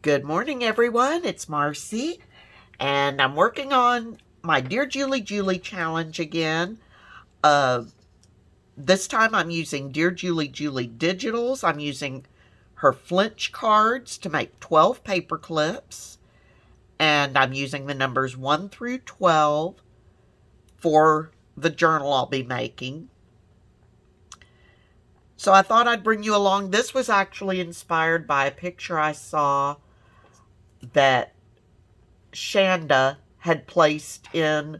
Good morning, everyone. It's Marcy, and I'm working on my Dearjuliejulie challenge again. This time I'm using Dearjuliejulie digitals. I'm using her Flinch cards to make 12 paper clips, and I'm using the numbers 1 through 12 for the journal I'll be making. So I thought I'd bring you along. This was actually inspired by a picture I saw that Shanda had placed in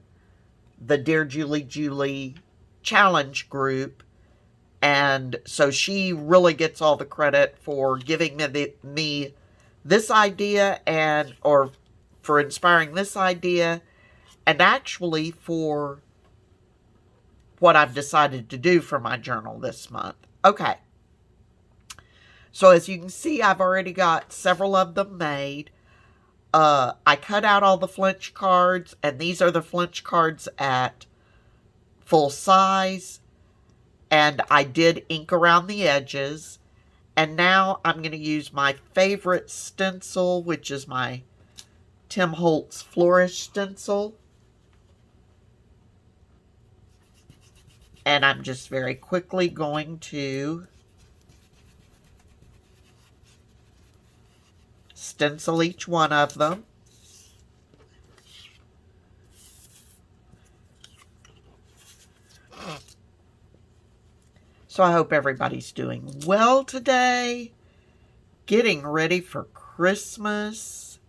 the Dearjuliejulie challenge group, and so she really gets all the credit for giving me this idea, or for inspiring this idea, and actually for what I've decided to do for my journal this month. Okay, so as you can see, I've already got several of them made. I cut out all the Flinch cards, and these are the Flinch cards at full size, and I did ink around the edges. And now I'm going to use my favorite stencil, which is my Tim Holtz Flourish stencil. And I'm just very quickly going to stencil each one of them. So I hope everybody's doing well today, getting ready for Christmas.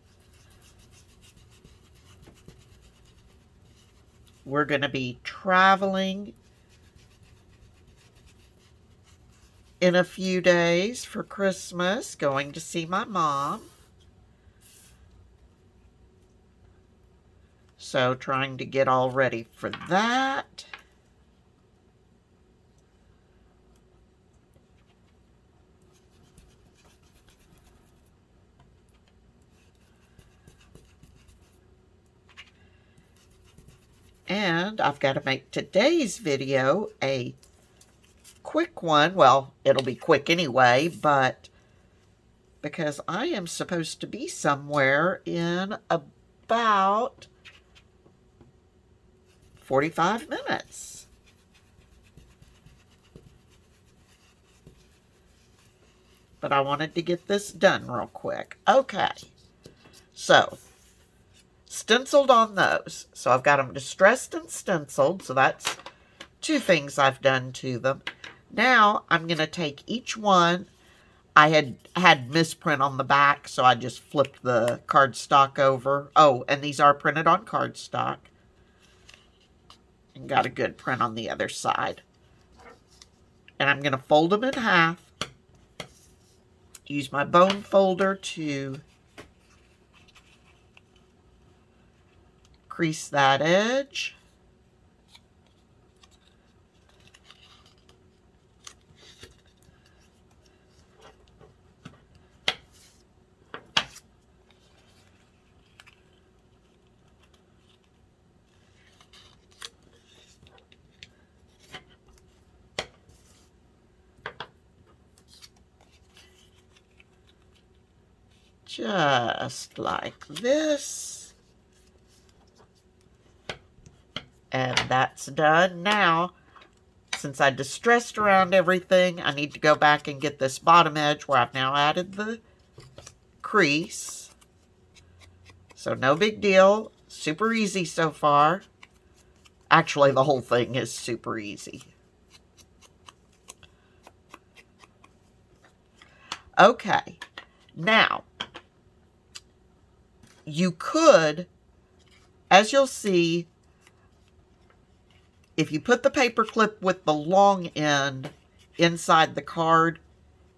We're going to be traveling in a few days for Christmas, going to see my mom. So trying to get all ready for that. And I've got to make today's video a quick one. Well, it'll be quick anyway, but because I am supposed to be somewhere in about 45 minutes. But I wanted to get this done real quick. Okay, so stenciled on those. So I've got them distressed and stenciled, so that's two things I've done to them. Now I'm going to take each one. I had misprint on the back, so I just flipped the cardstock over. Oh, and these are printed on cardstock. And got a good print on the other side. And I'm going to fold them in half. Use my bone folder to crease that edge. Just like this. And that's done. Now, since I distressed around everything, I need to go back and get this bottom edge where I've now added the crease. So no big deal. Super easy so far. Actually, the whole thing is super easy. Okay. Now, you could, as you'll see, if you put the paper clip with the long end inside the card,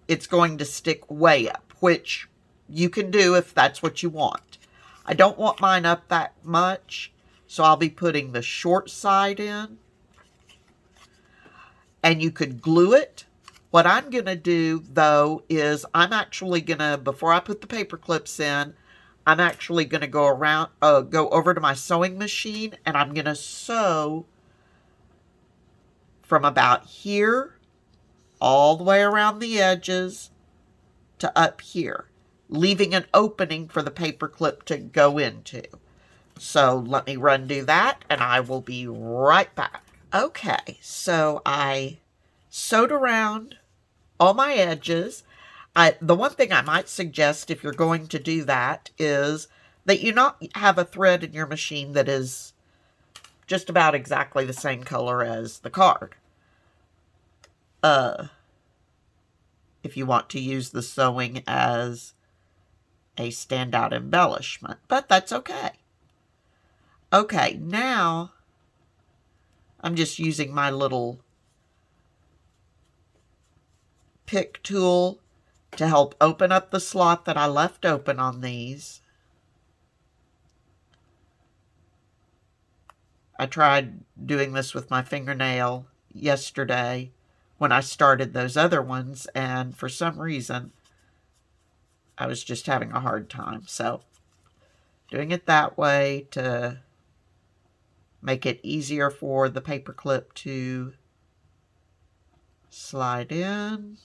it's going to stick way up, which you can do if that's what you want. I don't want mine up that much, so I'll be putting the short side in. And you could glue it. What I'm going to do, though, is I'm actually going to, before I put the paper clips in, I'm actually going to go over to my sewing machine, and I'm going to sew from about here all the way around the edges to up here. leaving an opening for the paper clip to go into. So let me run do that, and I will be right back. Okay, so I sewed around all my edges. The one thing I might suggest if you're going to do that is that you not have a thread in your machine that is just about exactly the same color as the card. If you want to use the sewing as a standout embellishment, but that's okay. Okay, now I'm just using my little pick tool to help open up the slot that I left open on these. I tried doing this with my fingernail yesterday when I started those other ones, and for some reason I was just having a hard time. So doing it that way to make it easier for the paper clip to slide in.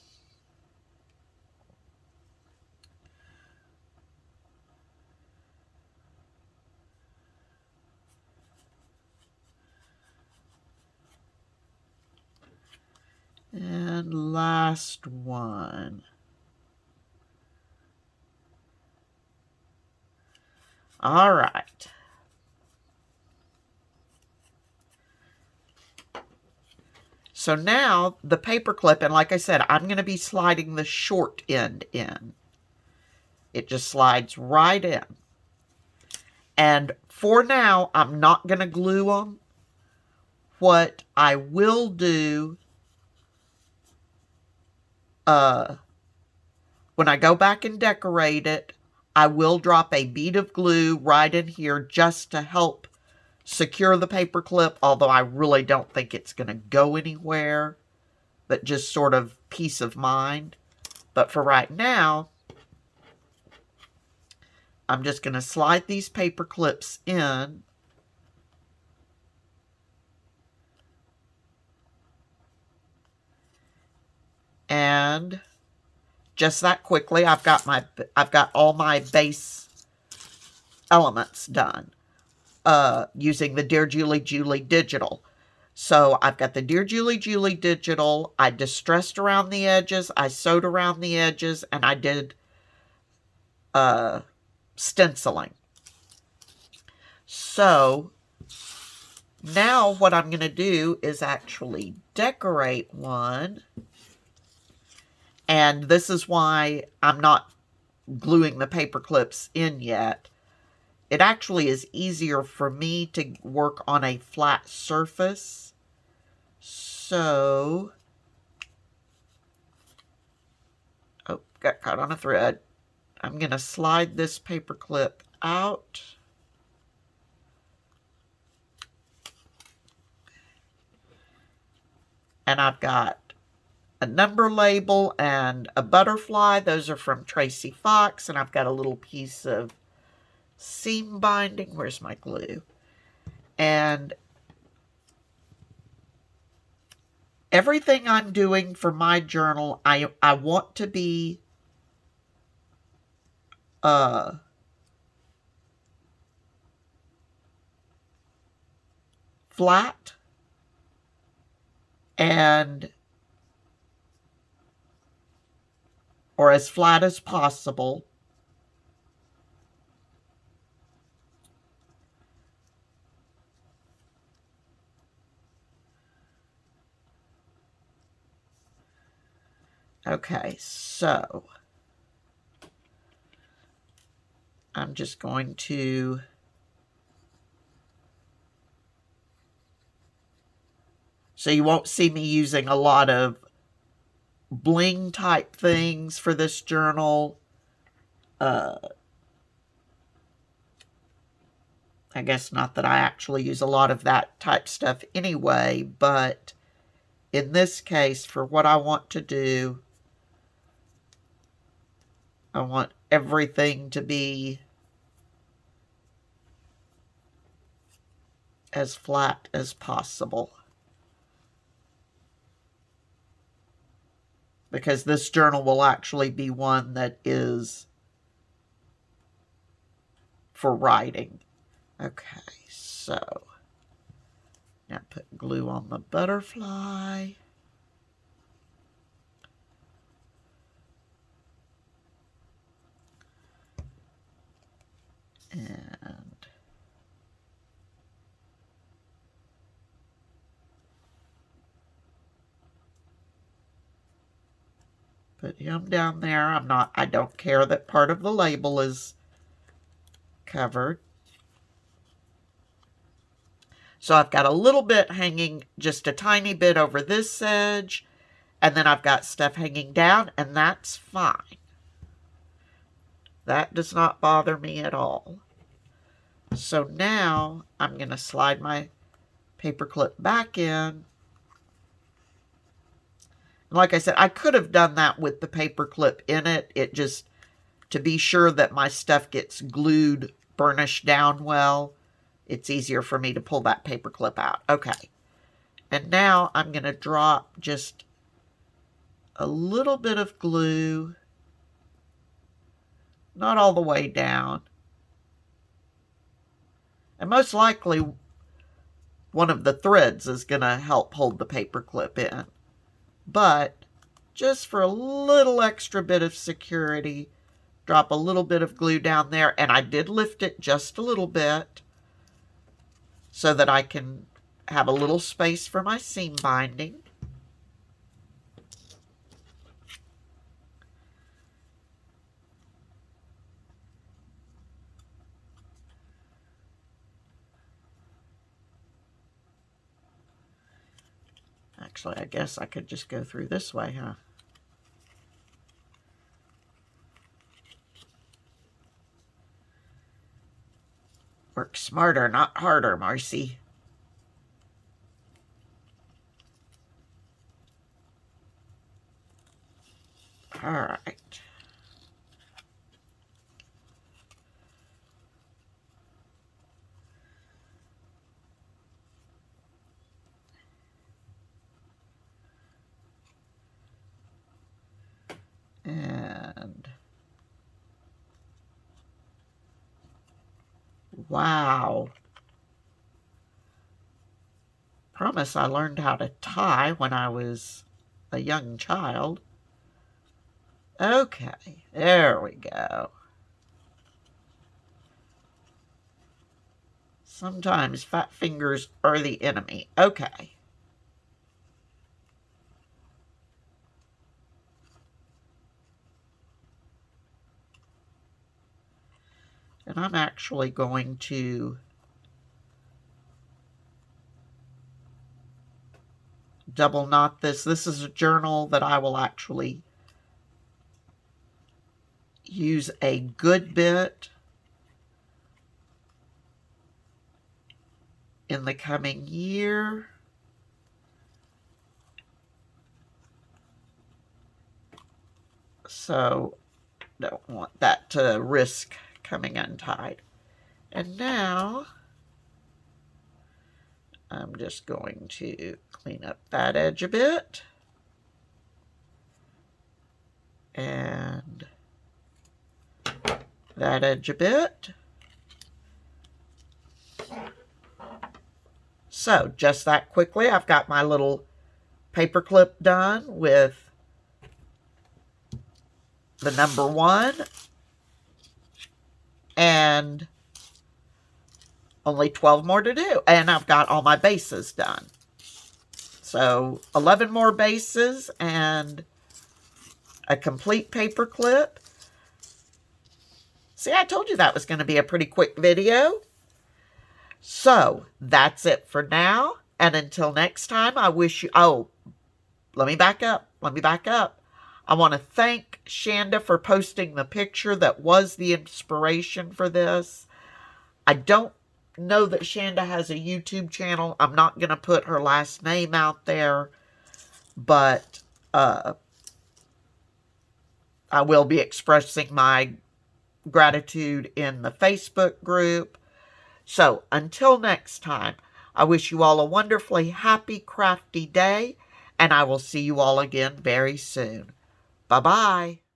And last one. All right. So now the paper clip, and like I said, I'm going to be sliding the short end in. It just slides right in. And for now, I'm not going to glue them. What I will do when I go back and decorate it, I will drop a bead of glue right in here just to help secure the paper clip, although I really don't think it's going to go anywhere, but just sort of peace of mind. But for right now, I'm just going to slide these paper clips in. And just that quickly, I've got all my base elements done using the Dearjuliejulie digital. So I've got the Dearjuliejulie digital. I distressed around the edges, I sewed around the edges, and I did stenciling. So now what I'm going to do is actually decorate one. And this is why I'm not gluing the paper clips in yet. It actually is easier for me to work on a flat surface. So, oh, got caught on a thread. I'm going to slide this paper clip out. And I've got a number label and a butterfly. Those are from Tracy Fox. And I've got a little piece of seam binding. Where's my glue? And everything I'm doing for my journal, I want to be flat and or as flat as possible. Okay, so I'm just going to so you won't see me using a lot of bling type things for this journal. I guess not that I actually use a lot of that type stuff anyway, but in this case, for what I want to do, I want everything to be as flat as possible. Because this journal will actually be one that is for writing. Okay, so now put glue on the butterfly. And put him down there. I don't care that part of the label is covered. So I've got a little bit hanging, just a tiny bit over this edge, and then I've got stuff hanging down, and that's fine. That does not bother me at all. So now I'm going to slide my paper clip back in. Like I said, I could have done that with the paper clip in it. It just, to be sure that my stuff gets glued, burnished down well, it's easier for me to pull that paper clip out. Okay. And now I'm going to drop just a little bit of glue, not all the way down. And most likely, one of the threads is going to help hold the paper clip in. But just for a little extra bit of security, drop a little bit of glue down there. And I did lift it just a little bit so that I can have a little space for my seam binding. Actually, I guess I could just go through this way, huh? Work smarter, not harder, Marcy. All right. And wow. Promise I learned how to tie when I was a young child. Okay, there we go. Sometimes fat fingers are the enemy. Okay. And I'm actually going to double knot this. This is a journal that I will actually use a good bit in the coming year. So don't want that to risk coming untied. And now I'm just going to clean up that edge a bit. And that edge a bit. So just that quickly, I've got my little paper clip done with the number 1. And only 12 more to do. And I've got all my bases done. So 11 more bases and a complete paper clip. See, I told you that was going to be a pretty quick video. So that's it for now. And until next time, I wish you... Oh, let me back up. I want to thank Shanda for posting the picture that was the inspiration for this. I don't know that Shanda has a YouTube channel. I'm not going to put her last name out there, but I will be expressing my gratitude in the Facebook group. So until next time, I wish you all a wonderfully happy, crafty day, and I will see you all again very soon. Bye-bye.